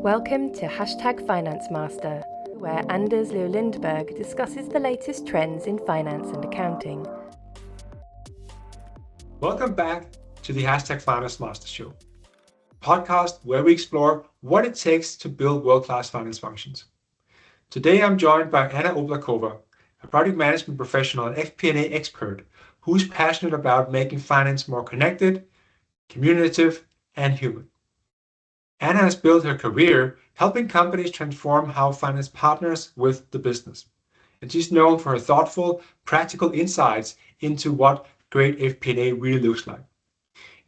Welcome to #Finance Master, where Anders Leo Lindberg discusses the latest trends in finance and accounting. Welcome back to the #Finance Master Show, a podcast where we explore what it takes to build world-class finance functions. Today I'm joined by Anna Oblakova, a project management professional and FP&A expert who's passionate about making finance more connected, communicative, and human. Anna has built her career helping companies transform how finance partners with the business. And she's known for her thoughtful, practical insights into what great FP&A really looks like.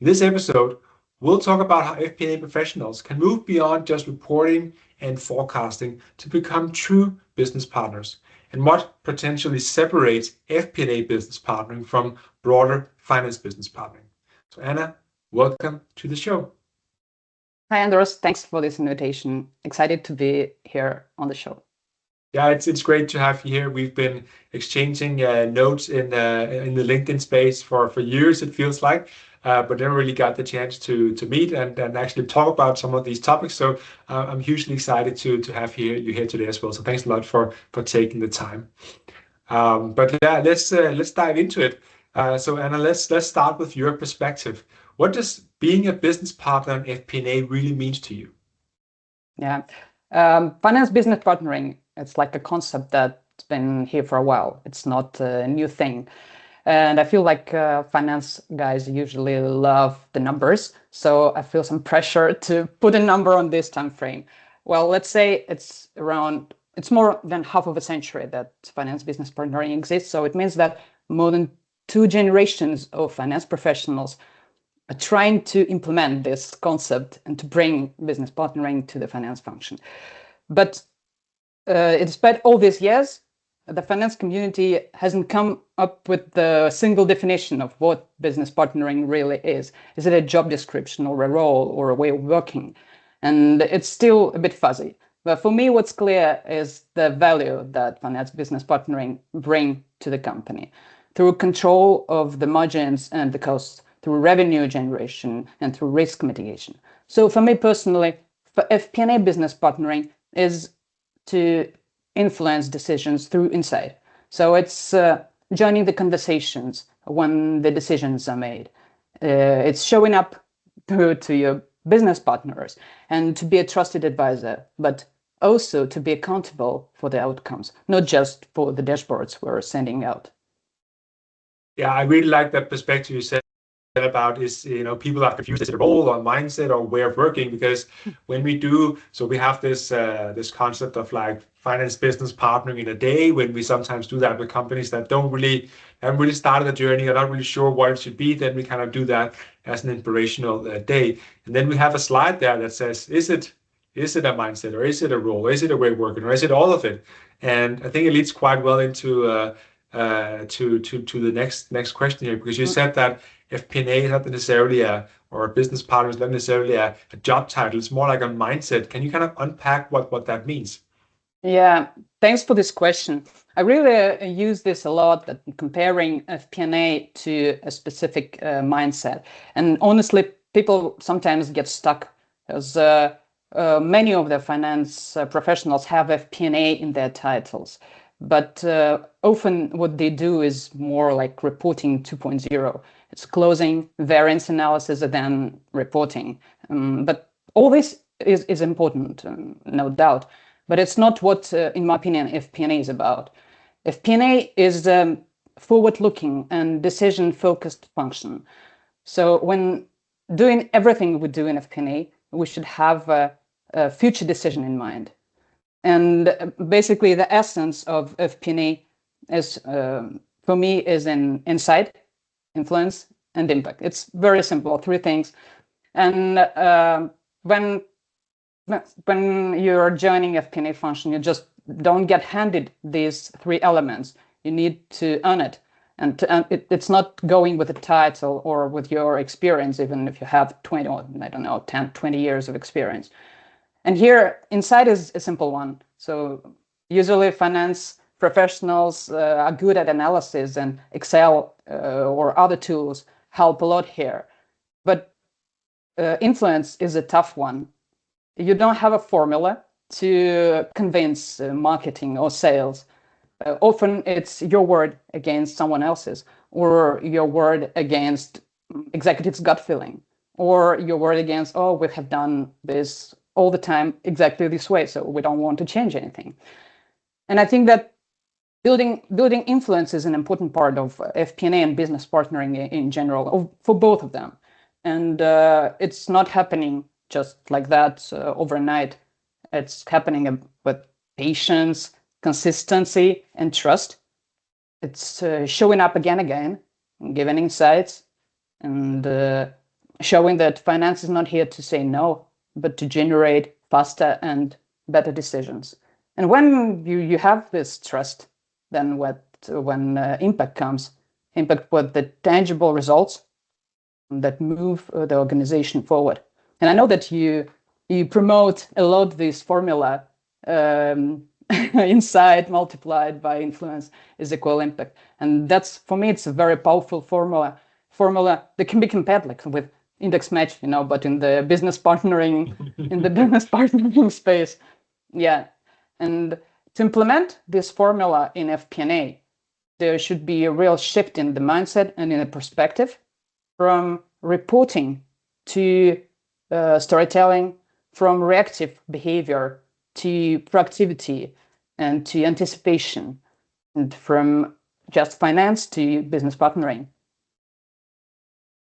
In this episode, we'll talk about how FP&A professionals can move beyond just reporting and forecasting to become true business partners, and what potentially separates FP&A business partnering from broader finance business partnering. So Anna, welcome to the show. Hi, Anders. Thanks for this invitation. Excited to be here on the show. Yeah, it's great to have you here. We've been exchanging notes in the LinkedIn space for years, it feels like, but never really got the chance to meet and actually talk about some of these topics. So I'm hugely excited to have you here today as well. So thanks a lot for taking the time. But yeah, let's dive into it. So Anna, let's start with your perspective. What does being a business partner in FP&A really means to you? Yeah, finance business partnering, it's like a concept that's been here for a while. It's not a new thing. And I feel like finance guys usually love the numbers. So I feel some pressure to put a number on this time frame. Well, let's say it's more than half of a century that finance business partnering exists. So it means that more than 2 generations of finance professionals are trying to implement this concept and to bring business partnering to the finance function. But despite all these years, the finance community hasn't come up with the single definition of what business partnering really is. Is it a job description or a role or a way of working? And it's still a bit fuzzy. But for me, what's clear is the value that finance business partnering bring to the company through control of the margins and the costs, through revenue generation, and through risk mitigation. So for me personally, for FP&A business partnering is to influence decisions through insight. So it's joining the conversations when the decisions are made. It's showing up to your business partners and to be a trusted advisor, but also to be accountable for the outcomes, not just for the dashboards we're sending out. Yeah, I really like that perspective you said about is, people are confused, is it a role or mindset or way of working? Because when we do, so we have this concept of like finance business partnering in a day, when we sometimes do that with companies that haven't really started the journey, are not really sure what it should be, then we kind of do that as an inspirational day. And then we have a slide there that says, is it a mindset, or is it a role, or is it a way of working, or is it all of it? And I think it leads quite well into to the next question here, because you said that FP&A is not necessarily or a business partner is not necessarily a job title. It's more like a mindset. Can you kind of unpack what that means? Yeah, thanks for this question. I really use this a lot, that comparing FP&A to a specific mindset. And honestly, people sometimes get stuck because many of the finance professionals have FP&A in their titles. But often what they do is more like reporting 2.0. It's closing, variance analysis, and then reporting. But all this is important, no doubt. But it's not what, in my opinion, FP&A is about. FP&A is a forward-looking and decision-focused function. So when doing everything we do in FP&A, we should have a future decision in mind. And basically, the essence of FP&A is, for me, is in insight, influence, and impact. It's very simple, 3 things. And when you're joining FP&A function, you just don't get handed these 3 elements. You need to earn it. And it's not going with a title or with your experience, even if you have 20 or, 10, 20 years of experience. And here, insight is a simple one. So usually finance professionals are good at analysis, and Excel or other tools help a lot here. But influence is a tough one. You don't have a formula to convince marketing or sales. Often it's your word against someone else's, or your word against executive's gut feeling, or your word against, oh, we have done this all the time exactly this way, so we don't want to change anything. And I think that building influence is an important part of FP&A and business partnering in general, for both of them. And it's not happening just like that overnight. It's happening with patience, consistency, and trust. It's showing up again, giving insights, and showing that finance is not here to say no, but to generate faster and better decisions. And when you have this trust, then when impact comes, impact with the tangible results that move the organization forward. And I know that you promote a lot this formula, insight multiplied by influence is equal impact. And that's, for me, it's a very powerful formula that can be compared like with index match, but in the business partnering, space. Yeah. And to implement this formula in FP&A, there should be a real shift in the mindset and in the perspective, from reporting to storytelling, from reactive behavior to proactivity and to anticipation, and from just finance to business partnering.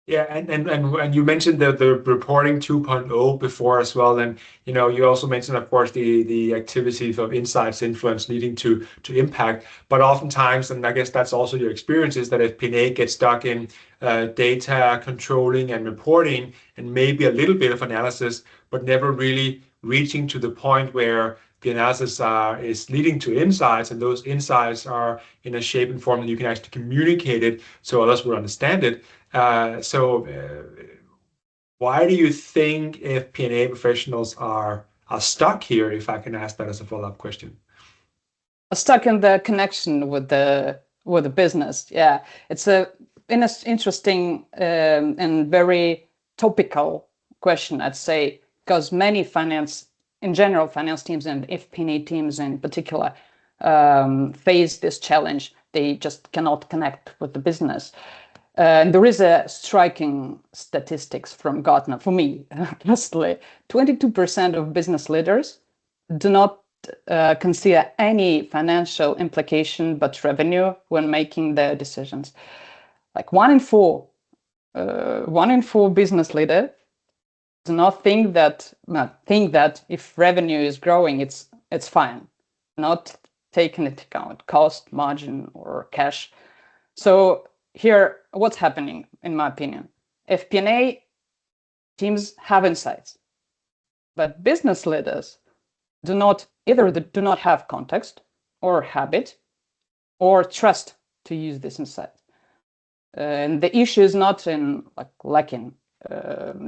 Yeah, and you mentioned the reporting 2.0 before as well, and you also mentioned, of course, the activities of insights, influence leading to impact. But oftentimes, and I guess that's also your experience, is that FP&A gets stuck in data controlling and reporting, and maybe a little bit of analysis, but never really reaching to the point where the analysis is leading to insights, and those insights are in a shape and form that you can actually communicate it so others will understand it. So why do you think FP&A professionals are stuck here, if I can ask that as a follow-up question? Stuck in the connection with the business. Yeah, it's an interesting and very topical question, I'd say, because many finance teams and FP&A teams in particular face this challenge. They just cannot connect with the business. And there is a striking statistics from Gartner, for me personally. 22% of business leaders do not consider any financial implication but revenue when making their decisions. Like one in four business leaders do not think that if revenue is growing, it's fine, not taking into account cost, margin, or cash. So here, what's happening, in my opinion? FP&A teams have insights, but business leaders do not have context or habit or trust to use this insight. And the issue is not in lacking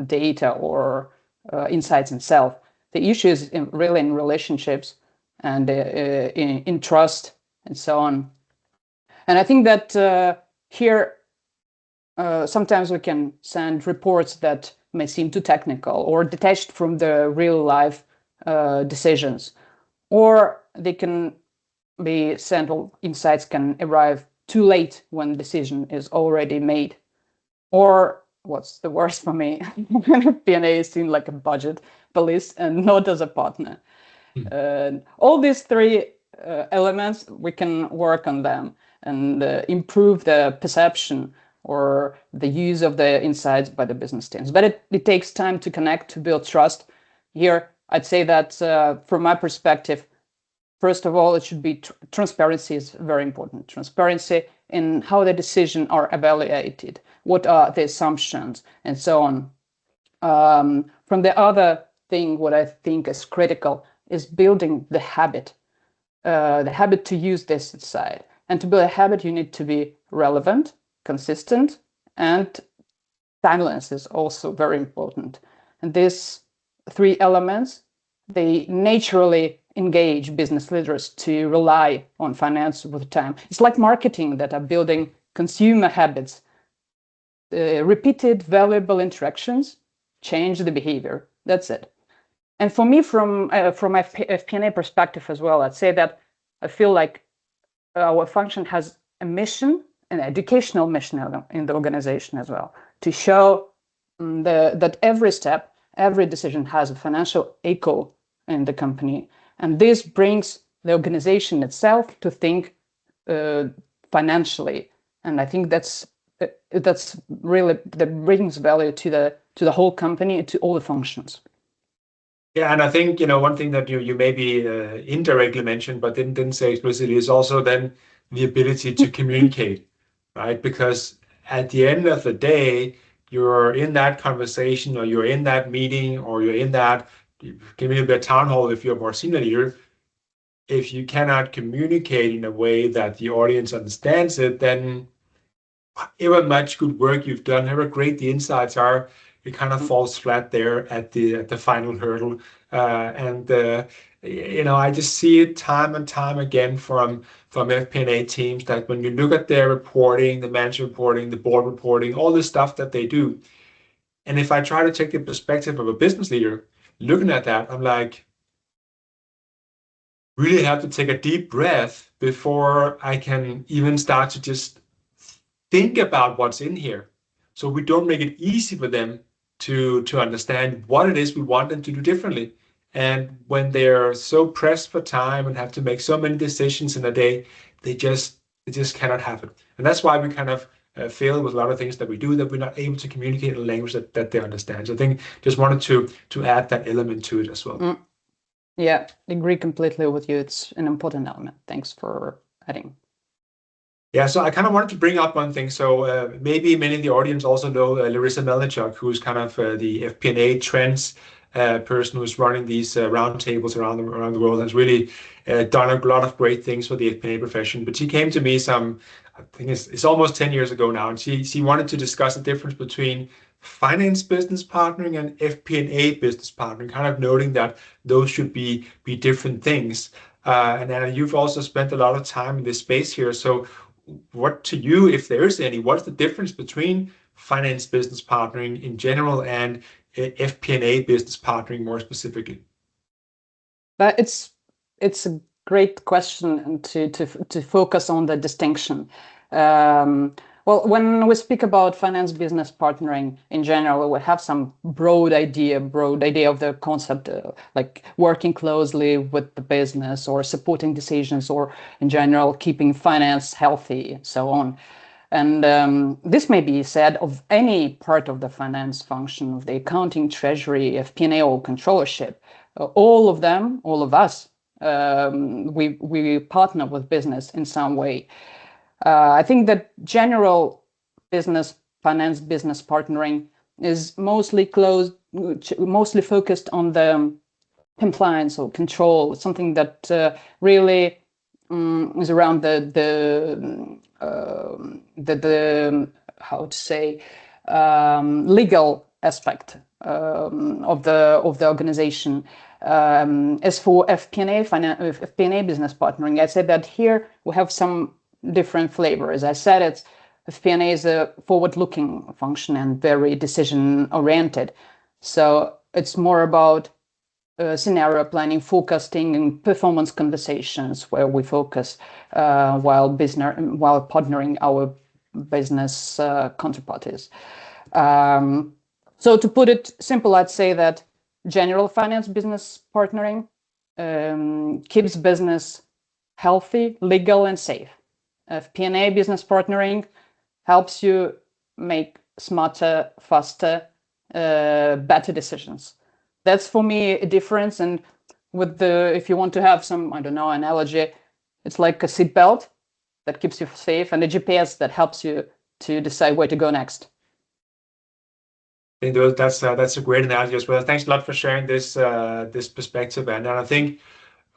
data or insights itself. The issue is really in relationships and in trust and so on. And I think that here, sometimes we can send reports that may seem too technical or detached from the real life decisions, or they can be sent, insights can arrive too late when the decision is already made. Or what's the worst for me, FP&A is seen like a budget police and not as a partner. All these three elements, we can work on them and improve the perception or the use of the insights by the business teams. But it takes time to connect, to build trust. Here, I'd say that from my perspective, first of all, it should be transparency is very important. Transparency in how the decisions are evaluated, what are the assumptions, and so on. From the other thing, what I think is critical is building the habit to use this insight. And to build a habit, you need to be relevant, consistent, and timeless is also very important. And these three elements, they naturally engage business leaders to rely on finance with time. It's like marketing that are building consumer habits. Repeated valuable interactions change the behavior. That's it. And for me, from my FP&A perspective as well, I'd say that I feel like our function has a mission, an educational mission in the organization as well, to show that every step, every decision has a financial echo in the company. And this brings the organization itself to think financially. And I think that's really, that brings value to the whole company, to all the functions. Yeah, and I think one thing that you maybe indirectly mentioned, but didn't say explicitly, is also then the ability to communicate, right? Because at the end of the day, you're in that conversation, or you're in that meeting, or you're in that, give me a bit town hall if you're a more senior leader. If you cannot communicate in a way that the audience understands it, then however much good work you've done, however great the insights are, it kind of falls flat there at the final hurdle. I just see it time and time again from FP&A teams that when you look at their reporting, the management reporting, the board reporting, all the stuff that they do, and if I try to take the perspective of a business leader looking at that, I'm like, really have to take a deep breath before I can even start to just think about what's in here, so we don't make it easy for them to understand what it is we want them to do differently. And when they're so pressed for time and have to make so many decisions in a day, they just cannot have it. And that's why we kind of fail with a lot of things that we do, that we're not able to communicate in a language that they understand. So I think just wanted to add that element to it as well. Yeah, I agree completely with you. It's an important element. Thanks for adding. Yeah, so I kind of wanted to bring up one thing. So maybe many in the audience also know Larissa Melnichuk, who's kind of the FP&A trends person who's running these roundtables around the world, and has really done a lot of great things for the FP&A profession. But she came to me I think it's almost 10 years ago now, and she wanted to discuss the difference between finance business partnering and FP&A business partnering, kind of noting that those should be different things. And Anna, you've also spent a lot of time in this space here. So what to you, if there is any, what's the difference between finance business partnering in general and FP&A business partnering more specifically? But it's a great question to focus on the distinction. Well, when we speak about finance business partnering in general, we have some broad idea of the concept, like working closely with the business or supporting decisions, or in general keeping finance healthy and so on. And this may be said of any part of the finance function, of the accounting, treasury, FP&A, or controllership. All of them, all of us, we partner with business in some way. I think that general finance business partnering is mostly focused on the compliance or control, something that really is around the how to say, legal aspect of the organization. As for FP&A business partnering, I said that here we have some different flavors. I said FP&A is a forward-looking function and very decision-oriented. So it's more about scenario planning, forecasting, and performance conversations, where we focus while partnering our business counterparties. So to put it simple, I'd say that general finance business partnering keeps business healthy, legal, and safe. FP&A business partnering helps you make smarter, faster, better decisions. That's for me a difference. And if you want to have some, I don't know, analogy, it's like a seatbelt that keeps you safe and a GPS that helps you to decide where to go next. I think that's a great analogy as well. Thanks a lot for sharing this perspective, and I think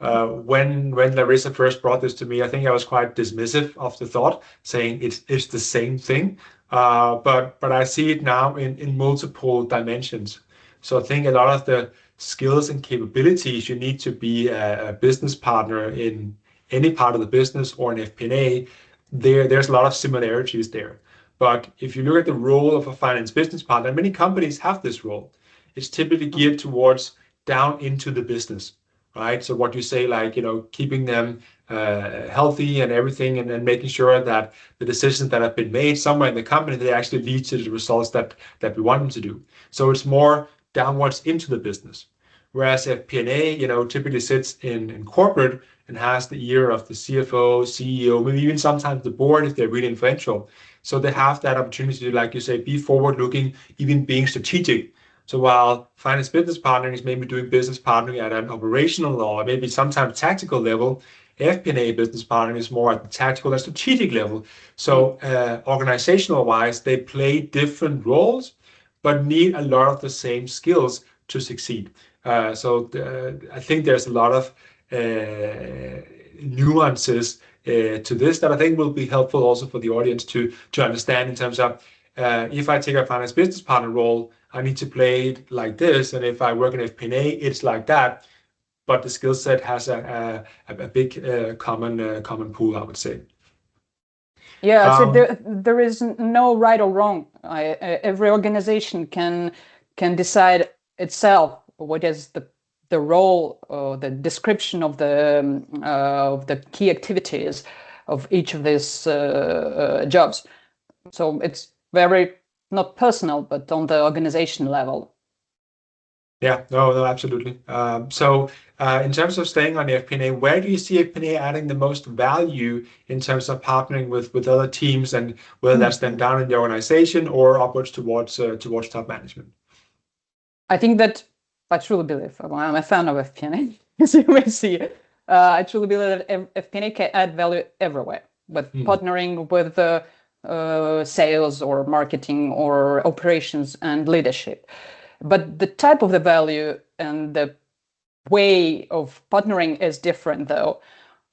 when Larissa first brought this to me, I think I was quite dismissive of the thought, saying it's the same thing. But I see it now in multiple dimensions. So I think a lot of the skills and capabilities you need to be a business partner in any part of the business or in FP&A, there's a lot of similarities there. But if you look at the role of a finance business partner, many companies have this role. It's typically geared towards down into the business, right? So what you say, like, keeping them healthy and everything, and then making sure that the decisions that have been made somewhere in the company, they actually lead to the results that we want them to do. So it's more downwards into the business. Whereas FP&A, typically sits in corporate and has the ear of the CFO, CEO, maybe even sometimes the board if they're really influential. So they have that opportunity to, like you say, be forward-looking, even being strategic. So while finance business partnering is maybe doing business partnering at an operational or maybe sometimes tactical level, FP&A business partnering is more at the tactical and strategic level. So organizational-wise, they play different roles, but need a lot of the same skills to succeed. I think there's a lot of nuances to this that I think will be helpful also for the audience to understand in terms of if I take a finance business partner role, I need to play it like this, and if I work in FP&A, it's like that. But the skill set has a big common pool, I would say. Yeah, so there is no right or wrong. Every organization can decide itself what is the role or the description of the key activities of each of these jobs. So it's very not personal, but on the organization level. Yeah, no, absolutely. In terms of staying on the FP&A, where do you see FP&A adding the most value in terms of partnering with other teams, and whether that's then down in the organization or upwards towards top management? I think that I truly believe, I'm a fan of FP&A, as you may see. I truly believe that FP&A can add value everywhere, but partnering with sales or marketing or operations and leadership. But the type of the value and the way of partnering is different, though.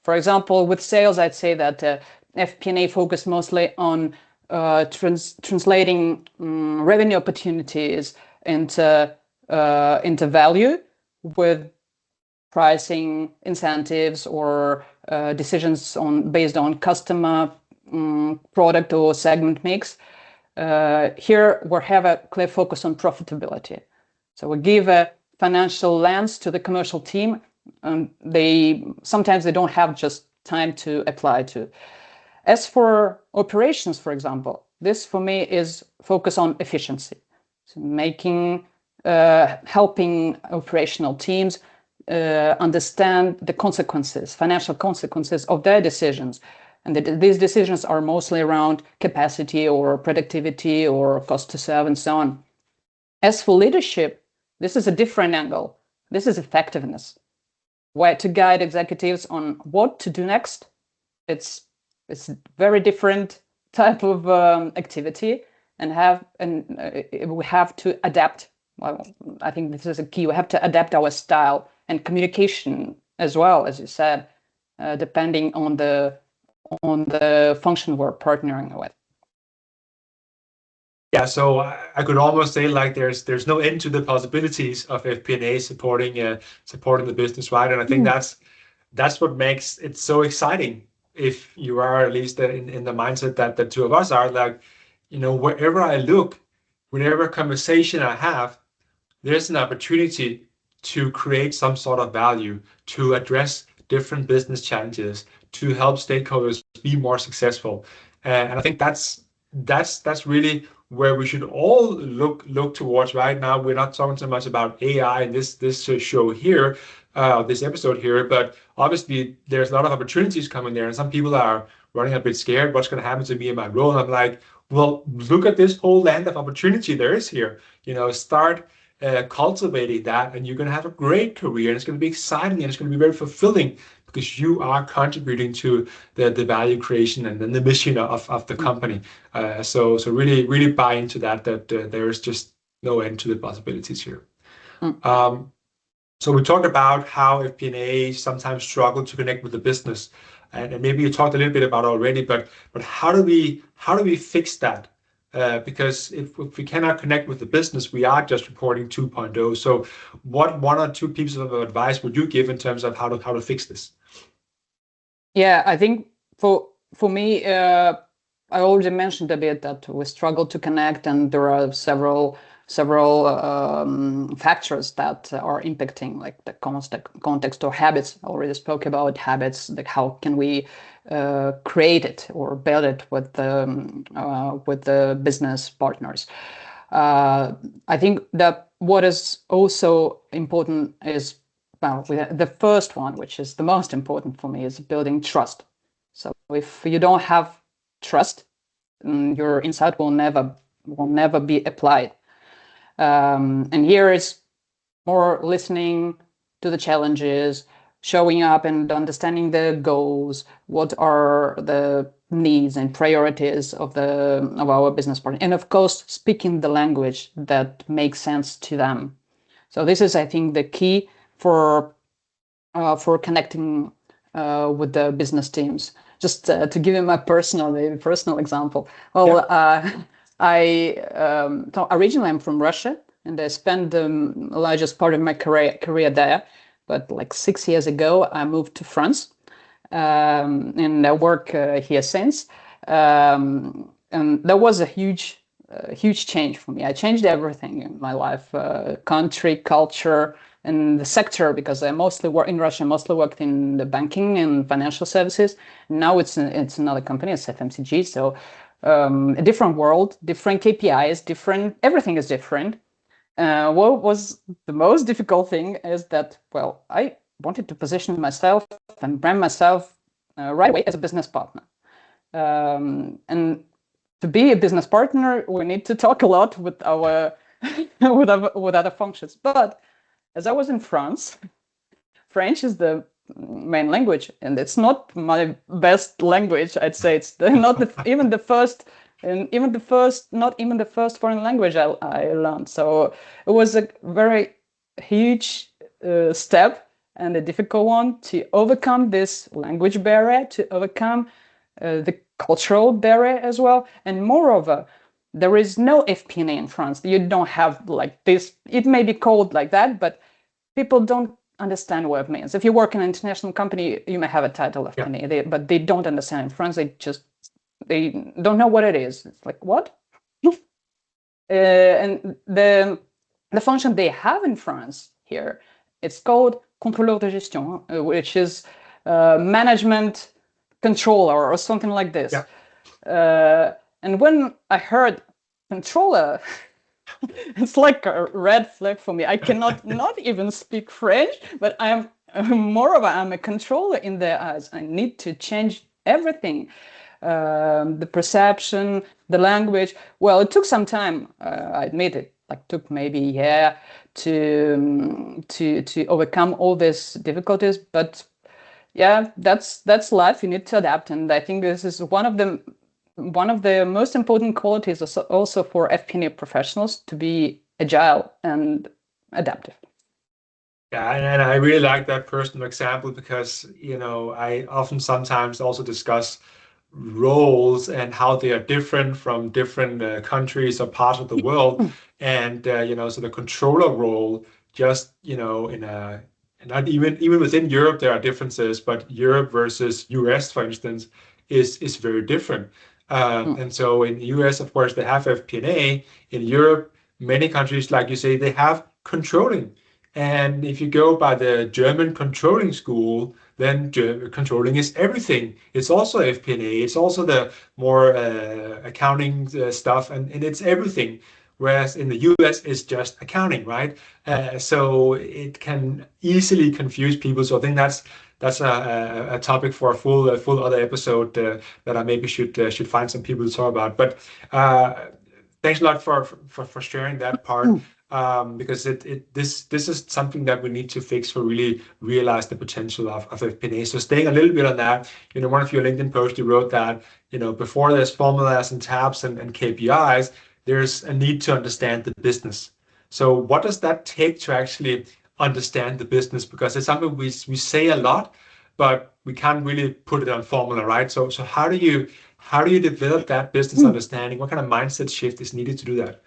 For example, with sales, I'd say that FP&A focus mostly on translating revenue opportunities into value with pricing incentives or decisions based on customer product or segment mix. Here we have a clear focus on profitability. So we give a financial lens to the commercial team, and sometimes they don't have just time to apply to. As for operations, for example, this for me is focus on efficiency. So helping operational teams understand the consequences, financial consequences of their decisions. And these decisions are mostly around capacity or productivity or cost to serve and so on. As for leadership, this is a different angle. This is effectiveness. Where to guide executives on what to do next. It's a very different type of activity, and we have to adapt. Well, I think this is a key. We have to adapt our style and communication as well, as you said, depending on the function we're partnering with. Yeah, so I could almost say like there's no end to the possibilities of FP&A supporting the business, right? And I think that's what makes it so exciting. If you are at least in the mindset that the two of us are, like, wherever I look, whatever conversation I have, there's an opportunity to create some sort of value, to address different business challenges, to help stakeholders be more successful. And I think that's really where we should all look towards right now. We're not talking so much about AI in this show here, this episode here, but obviously there's a lot of opportunities coming there, and some people are running a bit scared. What's going to happen to me in my role? And I'm like, well, look at this whole land of opportunity there is here. Start cultivating that, and you're going to have a great career, and it's going to be exciting, and it's going to be very fulfilling because you are contributing to the value creation and then the mission of the company. So really buy into that there is just no end to the possibilities here. So we talked about how FP&A sometimes struggle to connect with the business, and maybe you talked a little bit about already, but how do we fix that? Because if we cannot connect with the business, we are just reporting 2.0. So what one or two pieces of advice would you give in terms of how to fix this? Yeah, I think for me, I already mentioned a bit that we struggle to connect, and there are several several factors that are impacting, like the context or habits. I already spoke about habits, like how can we create it or build it with the business partners. I think that what is also important is, well, the first one, which is the most important for me, is building trust. So if you don't have trust, your insight will never be applied. And here is more listening to the challenges, showing up and understanding the goals, what are the needs and priorities of our business partner, and of course speaking the language that makes sense to them. So this is, I think, the key for connecting with the business teams. Just to give you my personal example. Well, so originally I'm from Russia, and I spent the largest part of my career there. But like 6 years ago, I moved to France, and I work here since. And that was a huge change for me. I changed everything in my life: country, culture, and the sector, because I mostly work in Russia. I mostly worked in the banking and financial services. Now it's another company. It's FMCG. So a different world, different KPIs, different. Everything is different. What was the most difficult thing is that, well, I wanted to position myself and brand myself right away as a business partner. And to be a business partner, we need to talk a lot with our with other functions. But as I was in France, French is the main language, and it's not my best language. I'd say it's not even the first foreign language I learned. So it was a very huge step and a difficult one to overcome this language barrier, to overcome the cultural barrier as well. And moreover, there is no FP&A in France. You don't have like this. It may be called like that, but people don't understand what it means. If you work in an international company, you may have a title of FP&A, but they don't understand. In France, they don't know what it is. It's like, what? And the function they have in France here, it's called contrôleur de gestion, which is management controller or something like this. And when I heard controller, it's like a red flag for me. I cannot not even speak French, but I'm a controller in their eyes. I need to change everything. The perception, the language. Well, it took some time. I admit it. Like took maybe a year to overcome all these difficulties. But yeah, that's life. You need to adapt, and I think this is one of the most important qualities also for FP&A professionals, to be agile and adaptive. Yeah, and I really like that personal example because, I often sometimes also discuss roles and how they are different from different countries or parts of the world. And, so the controller role, just, not even within Europe, there are differences, but Europe versus US, for instance, is very different. And so in the US, of course, they have FP&A. In Europe, many countries, like you say, they have controlling. And if you go by the German controlling school, then controlling is everything. It's also FP&A. It's also the more accounting stuff, and it's everything. Whereas in the US, it's just accounting, right? So it can easily confuse people. So I think that's a topic for a full other episode that I maybe should find some people to talk about. But thanks a lot for sharing that part. Because this is something that we need to fix to really realize the potential of FP&A. So staying a little bit on that, one of your LinkedIn posts, you wrote that, before there's formulas and tabs and KPIs, there's a need to understand the business. So what does that take to actually understand the business? Because it's something we say a lot, but we can't really put it on formula, right? So how do you develop that business understanding? What kind of mindset shift is needed to do that?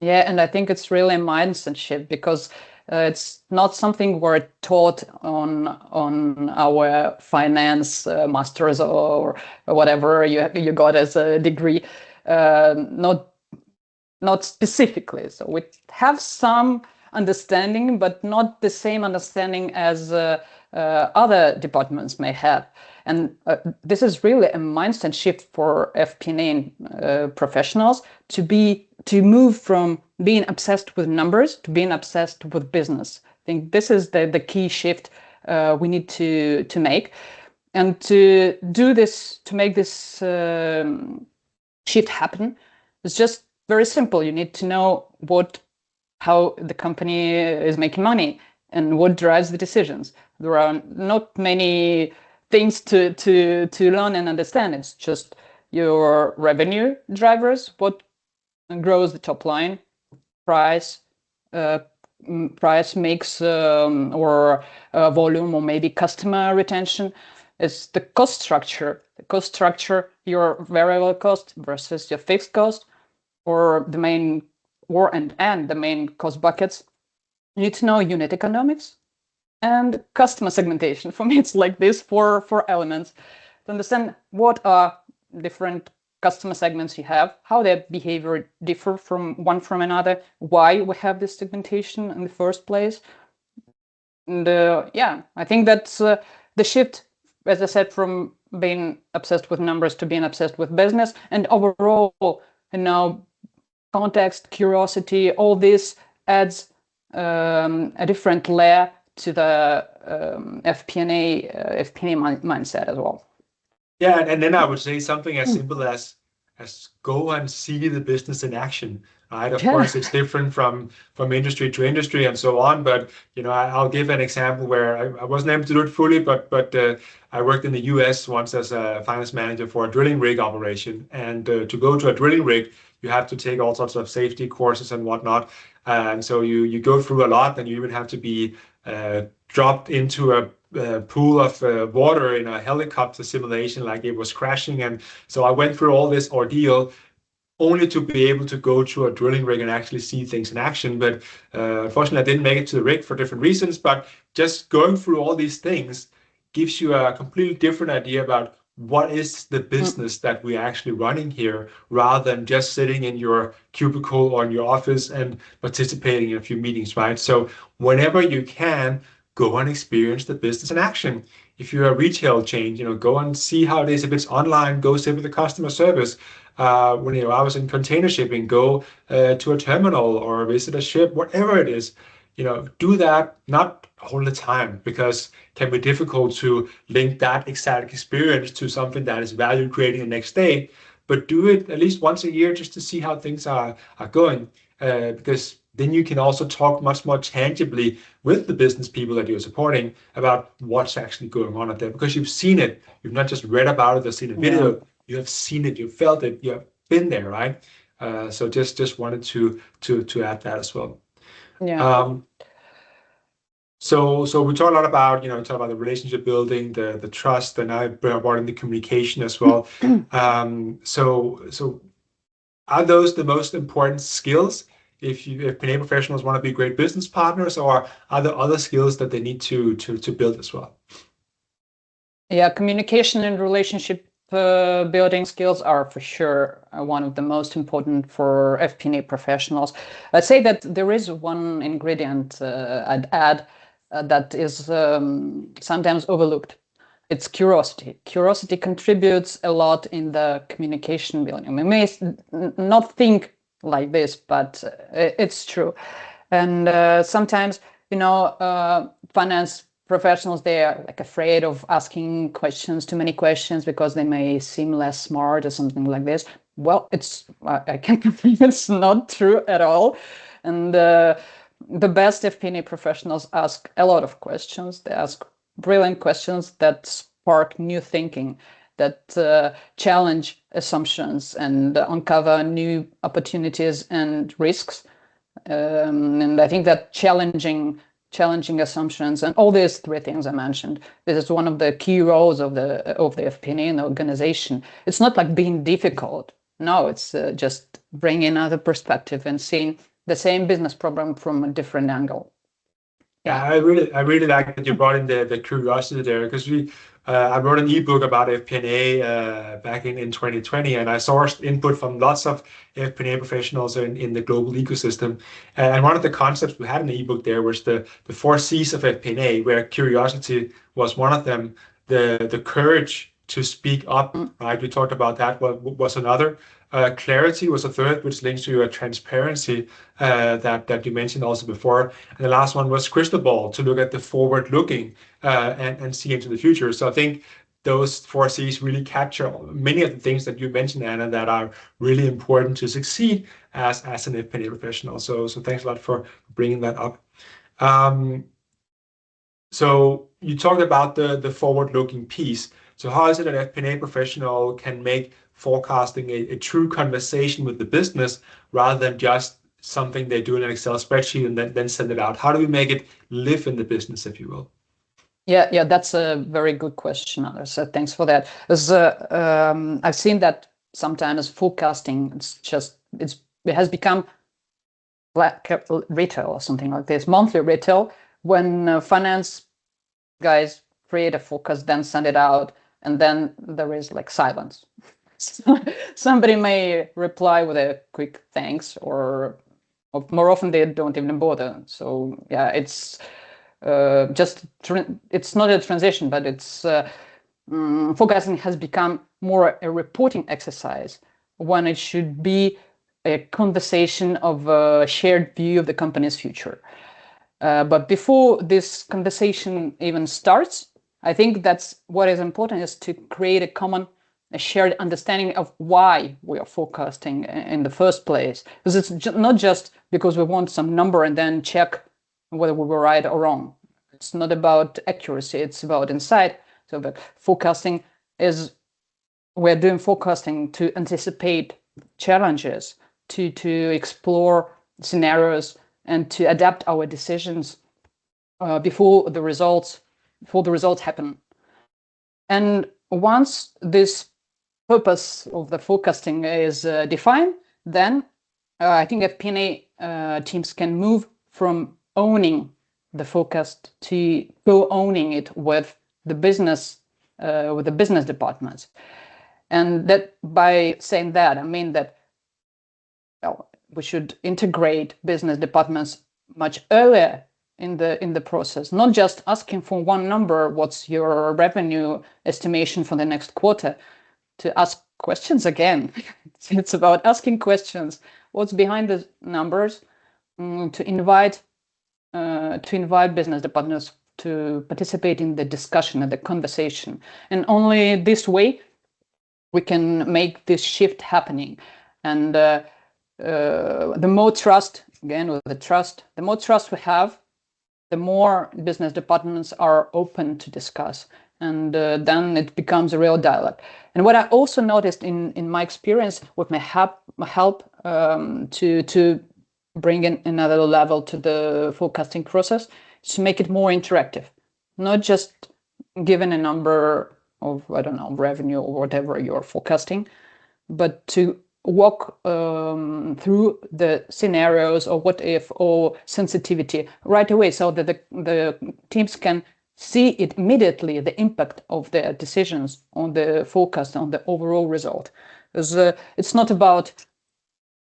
Yeah, and I think it's really a mindset shift, because it's not something we're taught on our finance masters or whatever you got as a degree. Not not specifically. So we have some understanding, but not the same understanding as other departments may have. And this is really a mindset shift for FP&A professionals to move from being obsessed with numbers to being obsessed with business. I think this is the key shift we need to make. And to do this, to make this shift happen, it's just very simple. You need to know how the company is making money and what drives the decisions. There are not many things to learn and understand. It's just your revenue drivers, what grows the top line, price mix, or volume, or maybe customer retention. It's the cost structure. The cost structure, your variable cost versus your fixed cost, or the main and the main cost buckets. You need to know unit economics and customer segmentation. For me, it's like this four elements to understand what are different customer segments you have, how their behavior differ from another, why we have this segmentation in the first place. And I think that's the shift, as I said, from being obsessed with numbers to being obsessed with business. And overall, context, curiosity, all this adds a different layer to the FP&A mindset as well. Yeah, and then I would say something as simple as go and see the business in action. Right? Of course, it's different from industry to industry and so on. But I'll give an example where I wasn't able to do it fully, but I worked in the US once as a finance manager for a drilling rig operation. And to go to a drilling rig, you have to take all sorts of safety courses and whatnot. And so you go through a lot, and you even have to be dropped into a pool of water in a helicopter simulation, like it was crashing. And so I went through all this ordeal only to be able to go to a drilling rig and actually see things in action. But unfortunately, I didn't make it to the rig for different reasons. But just going through all these things gives you a completely different idea about what is the business that we're actually running here, rather than just sitting in your cubicle or in your office and participating in a few meetings, right? So whenever you can, go and experience the business in action. If you're a retail chain, go and see how it is. If it's online, go sit with the customer service. When I was in container shipping, go to a terminal or visit a ship, whatever it is. Do that, not all the time, because it can be difficult to link that exact experience to something that is value creating the next day. But do it at least once a year just to see how things are going, because then you can also talk much more tangibly with the business people that you're supporting about what's actually going on out there, because you've seen it. You've not just read about it or seen a video. Yeah. You have seen it. You felt it. You have been there, right? So just wanted to add that as well. Yeah. So we talk a lot about talk about the relationship building, the trust, and I brought in the communication as well. So are those the most important skills if FP&A professionals want to be great business partners, or are there other skills that they need to build as well? Yeah, communication and relationship building skills are for sure one of the most important for FP&A professionals. I'd say that there is one ingredient I'd add that is sometimes overlooked. It's curiosity. Curiosity contributes a lot in the communication building. We may not think like this, but it's true. And sometimes, finance professionals, they are like afraid of asking too many questions because they may seem less smart or something like this. Well, I can confirm it's not true at all. And the best FP&A professionals ask a lot of questions. They ask brilliant questions that spark new thinking, that challenge assumptions and uncover new opportunities and risks. And I think that challenging assumptions and all these three things I mentioned, this is one of the key roles of the FP&A in the organization. It's not like being difficult. No, it's just bringing another perspective and seeing the same business problem from a different angle. Yeah, I really like that you brought in the curiosity there, because I wrote an ebook about FP&A back in 2020, and I sourced input from lots of FP&A professionals in the global ecosystem. And one of the concepts we had in the ebook there was the four C's of FP&A, where curiosity was one of them, the courage to speak up, right? We talked about that, was another. Clarity was a third, which links to your transparency that you mentioned also before. And the last one was crystal ball, to look at the forward looking and see into the future. So I think those four C's really capture many of the things that you mentioned, Anna, that are really important to succeed as an FP&A professional. So thanks a lot for bringing that up. So you talked about the forward-looking piece. So how is it an FP&A professional can make forecasting a true conversation with the business rather than just something they do in an Excel spreadsheet and then send it out? How do we make it live in the business, if you will? Yeah, that's a very good question, Anders. So thanks for that. I've seen that sometimes forecasting, it has become like retail or something like this, monthly retail, when finance guys create a forecast, then send it out, and then there is like silence. Somebody may reply with a quick thanks, or more often they don't even bother. So yeah, it's it's not a transition, but it's forecasting has become more a reporting exercise when it should be a conversation of a shared view of the company's future. But before this conversation even starts, I think that's what is important, is to create a shared understanding of why we are forecasting in the first place. Because it's not just because we want some number and then check whether we were right or wrong. It's not about accuracy, it's about insight. So the forecasting is, we're doing forecasting to anticipate challenges, to explore scenarios, and to adapt our decisions before the results happen. And once this purpose of the forecasting is defined, then I think FP&A teams can move from owning the forecast to co-owning it with the business departments. And that, by saying that, I mean that we should integrate business departments much earlier in the process, not just asking for one number, what's your revenue estimation for the next quarter, to ask questions again. It's about asking questions, what's behind the numbers, to invite business departments to participate in the discussion and the conversation. And only this way we can make this shift happening. And the more trust, again with the trust, the more trust we have, the more business departments are open to discuss, and then it becomes a real dialogue. And what I also noticed in my experience, what may help to bring in another level to the forecasting process, is to make it more interactive, not just given a number of, I don't know, revenue or whatever you're forecasting, but to walk through the scenarios or what if or sensitivity right away, so that the teams can see it immediately, the impact of their decisions on the forecast, on the overall result. Because it's not about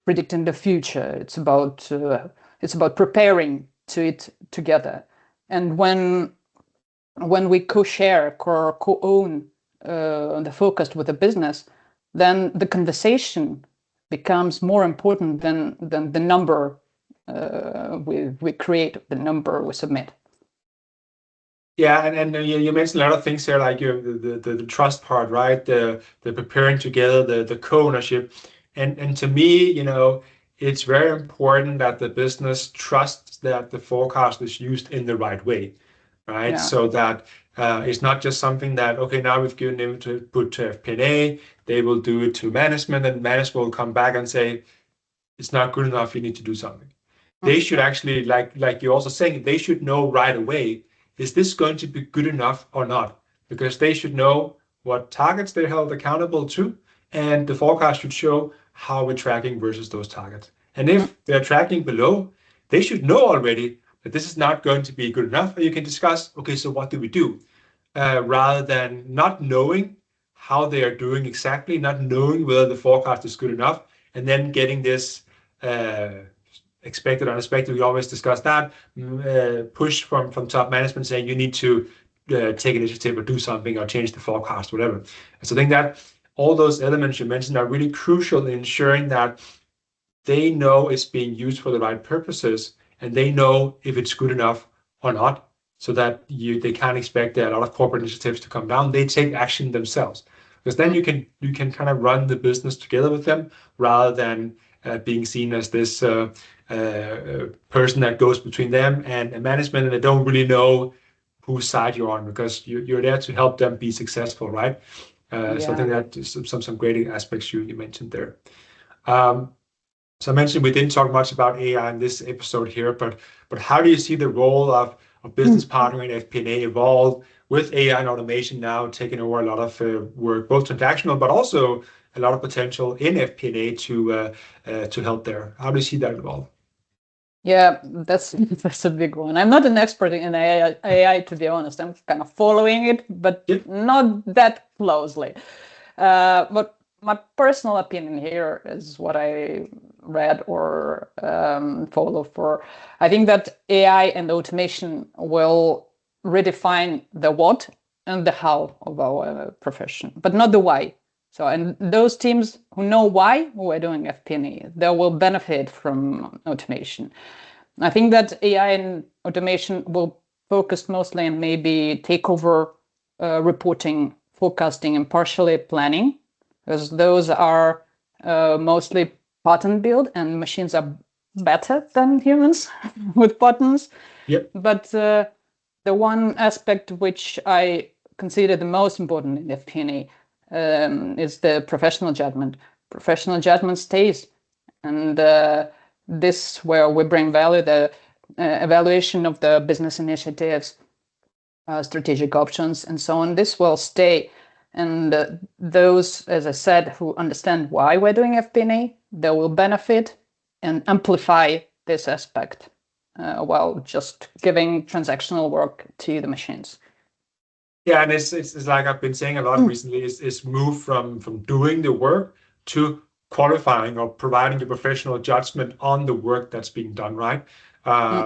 predicting the future, it's about preparing to it together. And when we co-share or co-own the forecast with the business, then the conversation becomes more important than the number we create, the number we submit. Yeah, and you mentioned a lot of things here, like the trust part, right? The preparing together, the co-ownership, and to me, it's very important that the business trusts that the forecast is used in the right way, right? Yeah. So that it's not just something that, okay, now we've given them to put to FP&A, they will do it to management, and management will come back and say, it's not good enough, you need to do something. They should actually, like you're also saying, they should know right away, is this going to be good enough or not? Because they should know what targets they're held accountable to, and the forecast should show how we're tracking versus those targets. And if they're tracking below, they should know already that this is not going to be good enough. And you can discuss, okay, so what do we do? rather than not knowing how they are doing exactly, not knowing whether the forecast is good enough, and then getting this expected, unexpected. We always discuss that push from top management saying you need to take initiative or do something or change the forecast, whatever. So I think that all those elements you mentioned are really crucial in ensuring that they know it's being used for the right purposes and they know if it's good enough or not, so that they can't expect a lot of corporate initiatives to come down. They take action themselves, because then you can kind of run the business together with them rather than being seen as this person that goes between them and management, and they don't really know whose side you're on, because you're there to help them be successful, right? So I think that is some great aspects you mentioned there. So I mentioned we didn't talk much about AI in this episode here, but how do you see the role of business partnering and FP&A evolve with AI and automation now taking over a lot of work, both transactional, but also a lot of potential in FP&A to help there? How do you see that evolve? Yeah, that's a big one. I'm not an expert in AI, to be honest. I'm kind of following it, but not that closely. But my personal opinion here is what I read or follow for. I think that AI and automation will redefine the what and the how of our profession, but not the why. So, and those teams who know why we're doing FP&A, they will benefit from automation. I think that AI and automation will focus mostly on maybe take over reporting, forecasting, and partially planning, because those are mostly pattern built, and machines are better than humans with patterns. Yep. But the one aspect which I consider the most important in FP&A is the professional judgment. Professional judgment stays, and this where we bring value, the evaluation of the business initiatives, strategic options, and so on. This will stay, and those, as I said, who understand why we're doing FP&A, they will benefit and amplify this aspect while just giving transactional work to the machines. Yeah, and it's like I've been saying a lot recently, is move from doing the work to qualifying or providing the professional judgment on the work that's being done, right?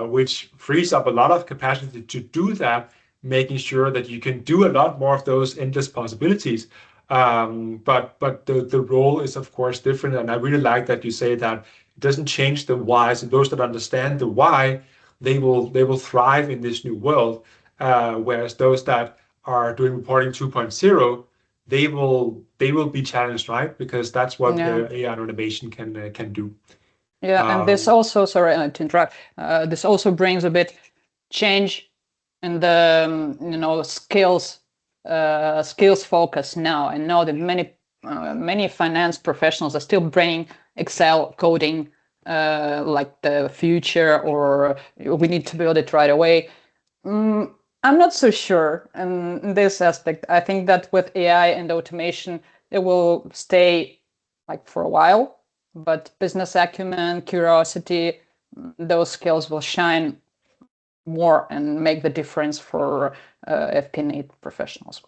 Which frees up a lot of capacity to do that, making sure that you can do a lot more of those endless possibilities. But the role is of course different, and I really like that you say that it doesn't change the why. So those that understand the why, they will thrive in this new world, whereas those that are doing reporting 2.0, they will be challenged, right? Because that's what AI and automation can do. Yeah, and this also, sorry to interrupt, this also brings a bit change in the skills focus now. I know that many finance professionals are still bringing Excel coding like the future, or we need to build it right away. I'm not so sure in this aspect. I think that with AI and automation, it will stay like for a while, but business acumen, curiosity, those skills will shine more and make the difference for FP&A professionals.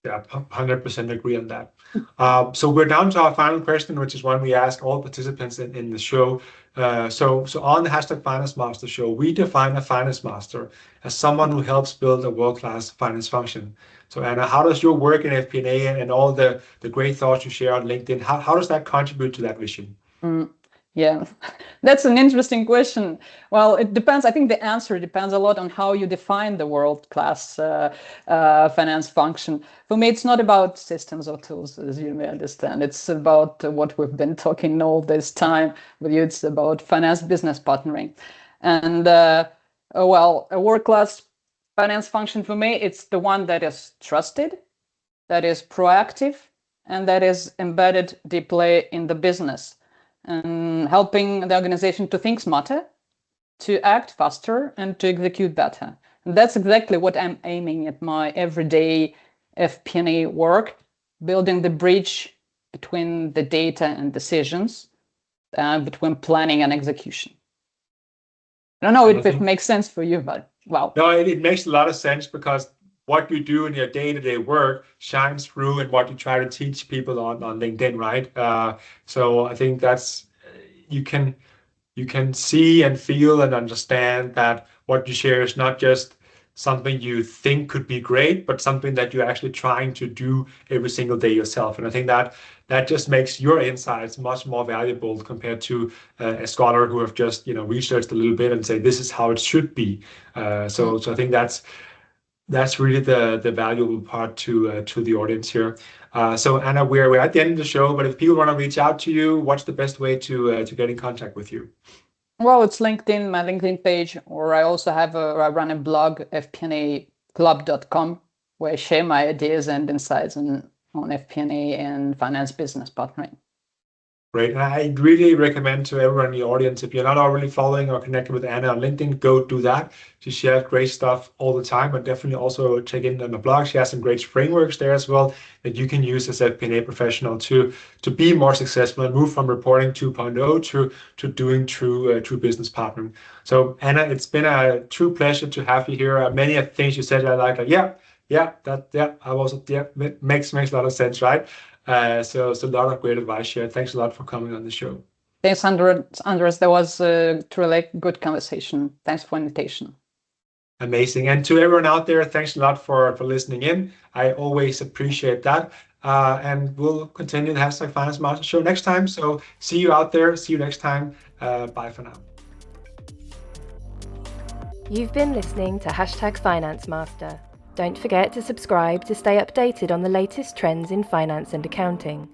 Yeah, 100% agree on that. So we're down to our final question, which is one we ask all participants in the show. So on the #Finance Master show, we define a finance master as someone who helps build a world-class finance function. So Anna, how does your work in FP&A and all the great thoughts you share on LinkedIn, how does that contribute to that vision? Yeah, that's an interesting question. Well, it depends. I think the answer depends a lot on how you define the world-class finance function. For me, it's not about systems or tools, as you may understand. It's about what we've been talking all this time with you. It's about finance business partnering. And well, a world-class finance function for me, it's the one that is trusted, that is proactive, and that is embedded deeply in the business, and helping the organization to think smarter, to act faster, and to execute better. And that's exactly what I'm aiming at my everyday FP&A work, building the bridge between the data and decisions, between planning and execution. I don't know if it makes sense for you, but wow. No, it makes a lot of sense, because what you do in your day-to-day work shines through in what you try to teach people on LinkedIn, right? So I think that's you can see and feel and understand that what you share is not just something you think could be great, but something that you're actually trying to do every single day yourself. And I think that just makes your insights much more valuable compared to a scholar who have just researched a little bit and say this is how it should be. So I think that's really the valuable part to the audience here. So Anna, we're at the end of the show, but if people want to reach out to you, what's the best way to get in contact with you? Well, it's LinkedIn, my LinkedIn page, or I also I run a blog, fpnaclub.com, where I share my ideas and insights on FP&A and finance business partnering. Great. And I really recommend to everyone in the audience, if you're not already following or connected with Anna on LinkedIn, go do that. She shares great stuff all the time, but definitely also check in on the blog. She has some great frameworks there as well that you can use as a FP&A professional to be more successful and move from reporting 2.0 to doing true business partnering. So Anna, it's been a true pleasure to have you here. Many of the things you said, I like, it makes a lot of sense, right? So it's a lot of great advice here. Thanks a lot for coming on the show. Thanks, Andres. That was a truly good conversation. Thanks for the invitation. Amazing. And to everyone out there, thanks a lot for listening in. I always appreciate that. And we'll continue the #Finance Master Show next time. So see you out there. See you next time. Bye for now. You've been listening to #Finance Master. Don't forget to subscribe to stay updated on the latest trends in finance and accounting.